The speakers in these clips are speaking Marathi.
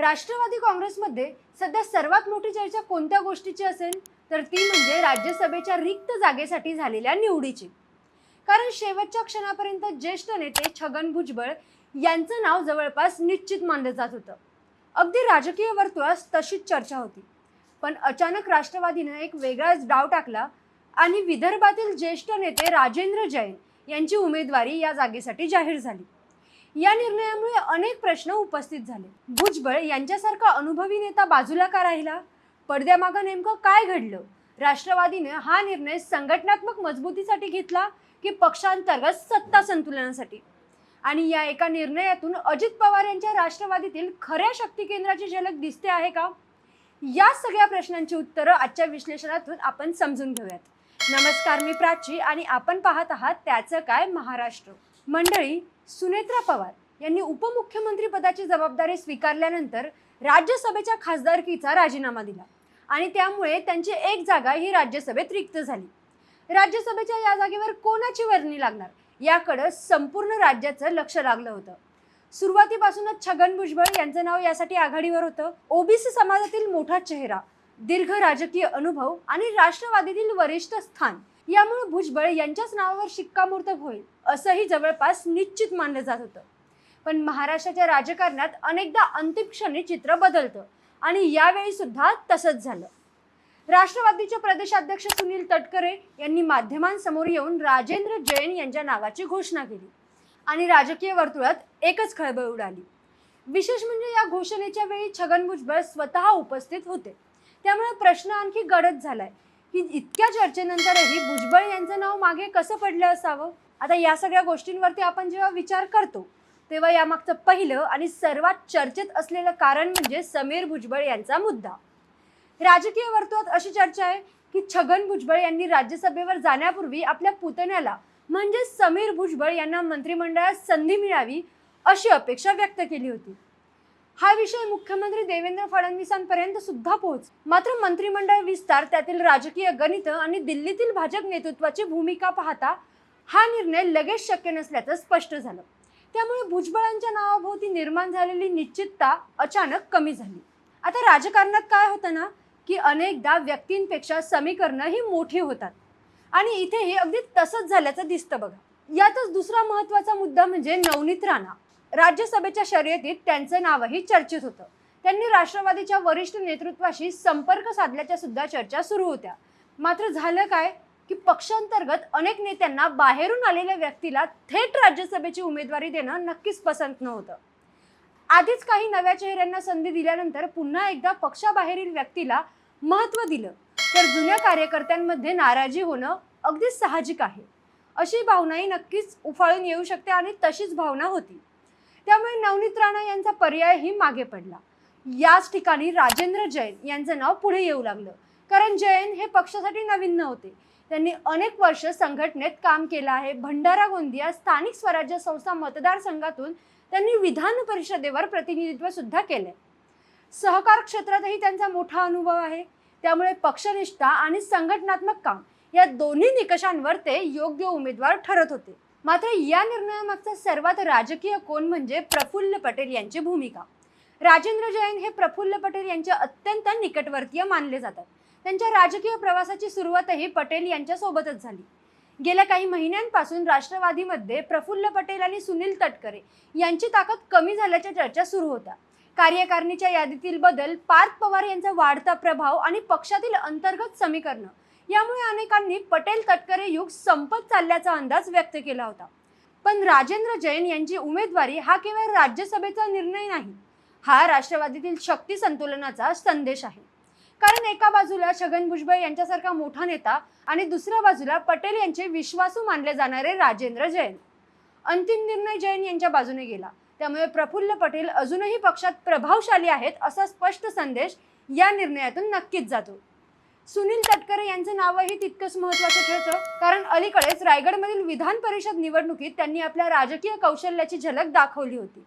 राष्ट्रवादी काँग्रेसमध्ये सध्या सर्वात मोठी चर्चा कोणत्या गोष्टीची असेल तर ती म्हणजे राज्यसभेच्या रिक्त जागेसाठी झालेल्या निवडीची। कारण शेवटच्या क्षणापर्यंत ज्येष्ठ नेते छगन भुजबळ यांचं नाव जवळपास निश्चित मानलं जात होतं। अगदी राजकीय वर्तुळात तशीच चर्चा होती। पण अचानक राष्ट्रवादीने एक वेगळाच डाव टाकला आणि विदर्भातील ज्येष्ठ नेते राजेंद्र जैन यांची उमेदवारी या जागेसाठी जाहीर झाली। या निर्णयामुळे अनेक प्रश्न उपस्थित झाले। भुजबळ यांच्यासारखा अनुभवी नेता बाजूला का राहिला? पडद्यामागे नेमकं काय घडलं? राष्ट्रवादीने हा निर्णय संघटनात्मक मजबूतीसाठी घेतला की पक्षांतर्गत सत्ता संतुलनासाठी? आणि या एका निर्णयातून अजित पवार यांच्या राष्ट्रवादीतील खऱ्या शक्ती केंद्राची झलक दिसते आहे का? या सगळ्या प्रश्नांची उत्तरं आजच्या विश्लेषणातून आपण समजून घेऊयात। नमस्कार, मी प्राची आणि आपण पाहत आहात त्याचं काय महाराष्ट्र। मंडळी, सुनेत्रा पवार यांनी उपमुख्यमंत्री पदाची जबाबदारी स्वीकारल्यानंतर राज्यसभेच्या खासदारकीचा राजीनामा दिला आणि त्यामुळे त्यांची एक जागा ही राज्यसभेत रिक्त झाली। राज्यसभेच्या या जागेवर कोणाची वर्णी लागणार याकडे संपूर्ण राज्याचं लक्ष लागलं होतं। सुरुवातीपासूनच छगन भुजबळ यांचं नाव यासाठी आघाडीवर होतं। ओबीसी समाजातील मोठा चेहरा, दीर्घ राजकीय अनुभव आणि राष्ट्रवादीतील वरिष्ठ स्थान यामुळे भुजबळ यांच्याच नावावर शिक्कामोर्तब होईल असंही जवळपास निश्चित मानलं जात होतं। पण महाराष्ट्राच्या राजकारणात अनेकदा अंतिम क्षणी चित्र बदलतं आणि यावेळी सुद्धा तसंच झालं। राष्ट्रवादीचे प्रदेशाध्यक्ष सुनील तटकरे यांनी माध्यमांसमोर येऊन राजेंद्र जैन यांच्या नावाची घोषणा केली आणि राजकीय वर्तुळात एकच खळबळ उडाली। विशेष म्हणजे या घोषणेच्या वेळी छगन भुजबळ स्वतः उपस्थित होते। त्यामुळे प्रश्न आणखी गडद झालाय की इतक्या चर्चेनंतरही भुजबळ यांचं नाव मागे कसं पडलं असावं? आता या सगळ्या गोष्टींवरती आपण जेव्हा विचार करतो तेव्हा यामागचं पहिलं आणि सर्वात चर्चेत असलेलं कारण म्हणजे समीर भुजबळ यांचा मुद्दा। राजकीय वर्तुळात अशी चर्चा आहे की छगन भुजबळ यांनी राज्यसभेवर जाण्यापूर्वी आपल्या पुतण्याला म्हणजे समीर भुजबळ यांना मंत्रिमंडळात संधी मिळावी अशी अपेक्षा व्यक्त केली होती। हा विषय मुख्यमंत्री देवेंद्र फडणवीसांपर्यंत सुद्धा पोहोचला। मात्र मंत्रिमंडळ विस्तार, त्यातील राजकीय गणित आणि दिल्लीतील भाजप नेतृत्वाची भूमिका पाहता हा निर्णय लगेच शक्य नसल्याचं स्पष्ट झालं। त्यामुळे भुजबळांच्या नावाभोवती निर्माण झालेली निश्चितता अचानक कमी झाली। आता राजकारणात काय होतं ना की अनेकदा व्यक्तींपेक्षा समीकरणं ही मोठी होतात आणि इथेही अगदी तसंच झाल्याचं दिसतं बघा। यातच दुसरा महत्त्वाचा मुद्दा म्हणजे नवनीत राणा। राज्यसभेच्या शर्यतीत त्यांचं नावही चर्चेत होतं। त्यांनी राष्ट्रवादीच्या वरिष्ठ नेतृत्वाशी संपर्क साधल्याच्या सुद्धा चर्चा सुरू होत्या। मात्र झालं काय की पक्षांतर्गत अनेक नेत्यांना बाहेरून आलेल्या व्यक्तीला थेट राज्यसभेची उमेदवारी देणं नक्कीच पसंत नव्हतं। आधीच काही नव्या चेहऱ्यांना संधी दिल्यानंतर पुन्हा एकदा पक्षाबाहेरील व्यक्तीला महत्त्व दिलं तर जुन्या कार्यकर्त्यांमध्ये नाराजी होणं अगदी साहजिक आहे। अशी भावनाही नक्कीच उफाळून येऊ शकते आणि तशीच भावना होती। त्यामुळे नवनीत राणा यांचा पर्यायही मागे पडला। याच ठिकाणी राजेंद्र जैन यांचं नाव पुढे येऊ लागलं, कारण जैन हे पक्षासाठी नवीन नव्हते। त्यांनी अनेक वर्ष संघटनेत काम केलं आहे। भंडारा गोंदिया स्थानिक स्वराज्य संस्था मतदारसंघातून त्यांनी विधान परिषदेवर प्रतिनिधित्व सुद्धा केले। सहकार क्षेत्रातही त्यांचा मोठा अनुभव आहे। त्यामुळे पक्षनिष्ठा आणि संघटनात्मक काम या दोन्ही निकषांवर ते योग्य उमेदवार ठरत होते। मात्र या निर्णयामागचा सर्वात राजकीय कोन म्हणजे प्रफुल्ल पटेल यांची भूमिका। राजेंद्र जैन हे प्रफुल्ल पटेल यांचे अत्यंत निकटवर्तीय मानले जातात। त्यांच्या राजकीय प्रवासाची सुरुवातही पटेल यांच्या सोबतच झाली। गेल्या काही महिन्यांपासून राष्ट्रवादीमध्ये प्रफुल्ल पटेल आणि सुनील तटकरे यांची ताकद कमी झाल्याच्या चर्चा सुरू होत्या। कार्यकारिणीच्या यादीतील बदल, पार्थ पवार यांचा वाढता प्रभाव आणि पक्षातील अंतर्गत समीकरण यामुळे अनेकांनी पटेल तटकरे युग संपत चालल्याचा अंदाज व्यक्त केला होता। पण राजेंद्र जैन यांची उमेदवारी हा केवळ राज्यसभेचा निर्णय नाही, हा राष्ट्रवादीतील शक्ती संतुलनाचा संदेश आहे। कारण एका बाजूला छगन भुजबळ यांच्यासारखा मोठा नेता आणि दुसऱ्या बाजूला पटेल यांचे विश्वासू मानले जाणारे राजेंद्र जैन। अंतिम निर्णय जैन यांच्या बाजूने गेला। त्यामुळे प्रफुल्ल पटेल अजूनही पक्षात प्रभावशाली आहेत असा स्पष्ट संदेश या निर्णयातून नक्कीच जातो। सुनील तटकरे यांचं नावही तितकंच महत्त्वाचं ठरतं, कारण अलीकडेच रायगडमधील विधान परिषद निवडणुकीत त्यांनी आपल्या राजकीय कौशल्याची झलक दाखवली होती।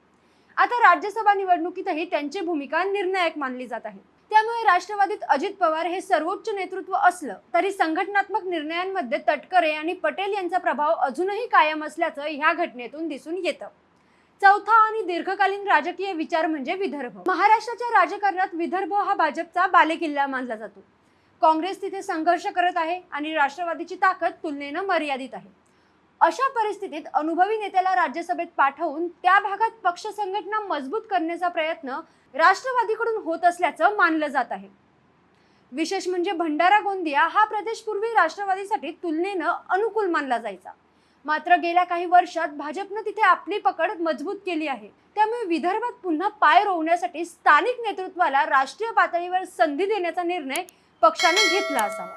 आता राज्यसभा निवडणुकीतही त्यांची भूमिका निर्णायक मानली जात आहे। त्यामुळे राष्ट्रवादीत अजित पवार हे सर्वोच्च नेतृत्व असलं तरी संघटनात्मक निर्णयांमध्ये तटकरे आणि पटेल यांचा प्रभाव अजूनही कायम असल्याचं ह्या घटनेतून दिसून येतं। चौथा आणि दीर्घकालीन राजकीय विचार म्हणजे विदर्भ. महाराष्ट्राच्या राजकारणात विदर्भ हा भाजपचा बालेकिल्ला मानला जातो. काँग्रेस तिथे संघर्ष करत आहे आणि राष्ट्रवादीची ताकद तुलनेनं मर्यादित आहे. अशा परिस्थितीत अनुभवी नेत्याला राज्यसभेत पाठवून त्या भागात पक्ष संघटना मजबूत करण्याचा प्रयत्न राष्ट्रवादीकडून होत असल्याचं मानलं जात आहे. विशेष म्हणजे भंडारा गोंदिया हा प्रदेश पूर्वी राष्ट्रवादीसाठी तुलनेनं अनुकूल मानला जायचा. मात्र गेल्या काही वर्षात भाजपनं तिथे आपली पकड मजबूत केली आहे. त्यामुळे विदर्भात पुन्हा पाय रोवण्यासाठी स्थानिक नेतृत्वाला राष्ट्रीय पातळीवर संधी देण्याचा निर्णय पक्षाने घेतला असावा.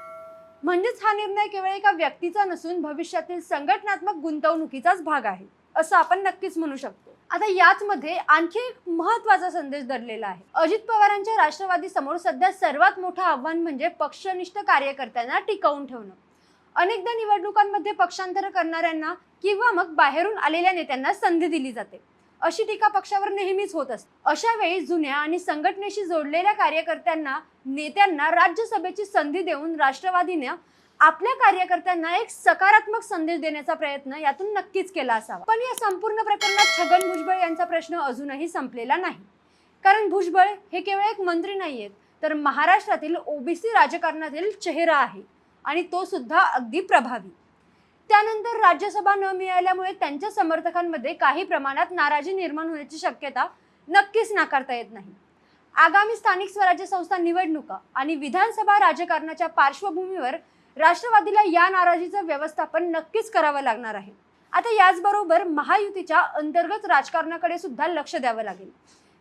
म्हणजेच हा निर्णय केवळ एका व्यक्तीचा नसून भविष्यातील संघटनात्मक गुंतवणुकीचाच भाग आहे असं आपण नक्कीच म्हणू शकतो. आता याच मध्ये आणखी एक महत्त्वाचा संदेश दडलेला आहे. अजित पवारांच्या राष्ट्रवादी समोर सध्या सर्वात मोठं आव्हान म्हणजे पक्षनिष्ठ कार्यकर्त्यांना टिकवून ठेवणं. अनेकदा निवडणुकांमध्ये पक्षांतर करणाऱ्यांना किंवा मग बाहेरून आलेल्या नेत्यांना संधी दिली जाते. अशी टीका पक्षावर नेहमीच होत असते. अशा वेळी जुन्या आणि संघटनेशी जोडलेल्या कार्यकर्त्यांना नेत्यांना राज्यसभेची संधी देऊन राष्ट्रवादीने आपल्या कार्यकर्त्यांना एक सकारात्मक संदेश देण्याचा प्रयत्न यातून नक्कीच केला असावा. पण या संपूर्ण प्रकरणात छगन भुजबळ यांचा प्रश्न अजूनही संपलेला नाही. कारण भुजबळ हे केवळ एक मंत्री नाहीयेत, तर महाराष्ट्रातील ओबीसी राजकारणातील चेहरा आहे आणि तो सुद्धा अगदी प्रभावी. त्यानंतर राज्यसभा न मिळाल्यामुळे त्यांच्या समर्थकांमध्ये काही प्रमाणात नाराजी निर्माण होण्याची शक्यता नक्कीच नाकारता येत नाही. आगामी स्थानिक स्वराज्य संस्था निवडणुका आणि विधानसभा राजकारणाच्या पार्श्वभूमीवर राष्ट्रवादीला या नाराजीचं व्यवस्थापन नक्कीच करावं लागणार आहे. आता याचबरोबर महायुतीच्या अंतर्गत राजकारणाकडे सुद्धा लक्ष द्यावं लागेल.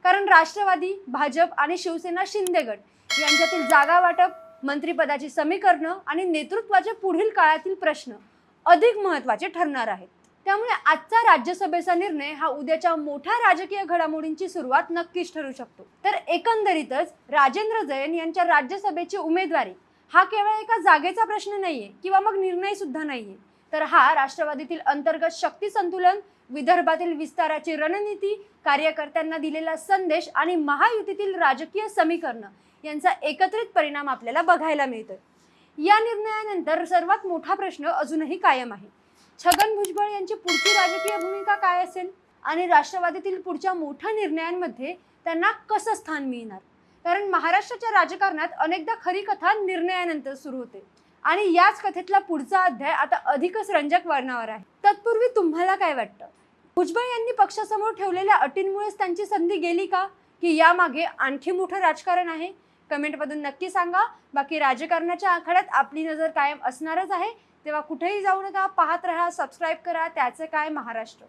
कारण राष्ट्रवादी, भाजप आणि शिवसेना शिंदे गट यांच्यातील जागा वाटप, मंत्रिपदाची समीकरणं आणि नेतृत्वाचे पुढील काळातील प्रश्न अधिक महत्त्वाचे ठरणार आहेत. त्यामुळे आजचा राज्यसभेचा निर्णय हा उद्याच्या मोठ्या राजकीय घडामोडींची सुरुवात नक्कीच ठरू शकतो. तर एकंदरीतच राजेंद्र जैन यांच्या राज्यसभेची उमेदवारी हा केवळ एका जागेचा प्रश्न नाहीये किंवा मग निर्णय सुद्धा नाहीये, तर हा राष्ट्रवादीतील अंतर्गत शक्ती संतुलन, विदर्भातील विस्ताराची रणनीती, कार्यकर्त्यांना दिलेला संदेश आणि महायुतीतील राजकीय समीकरण यांचा एकत्रित परिणाम आपल्याला बघायला मिळतोय. या निर्णयानंतर सर्वात मोठा प्रश्न अजूनही कायम आहे. छगन भुजबळ यांची पुढची राजकीय भूमिका काय असेल आणि राष्ट्रवादीतील पुढच्या मोठ्या निर्णयांमध्ये त्यांना कसं स्थान मिळणार? कारण महाराष्ट्राच्या राजकारणात अनेकदा खरी कथा निर्णयानंतर सुरू होते आणि याच कथेतला पुढचा अध्याय आता अधिकच रंजक वळणावर आहे. तत्पूर्वी तुम्हाला काय वाटतं? भुजबळ यांनी पक्षासमोर ठेवलेल्या अटींमुळेच त्यांची संधी गेली का, की यामागे आणखी मोठं राजकारण आहे? कमेंटमधून नक्की सांगा. बाकी राजकारणाच्या आखाड्यात आपली नजर कायम असणारच आहे. तेव्हा कुठेही जाऊ नका, पाहत राहा, सबस्क्राईब करा. त्याचे काय महाराष्ट्र.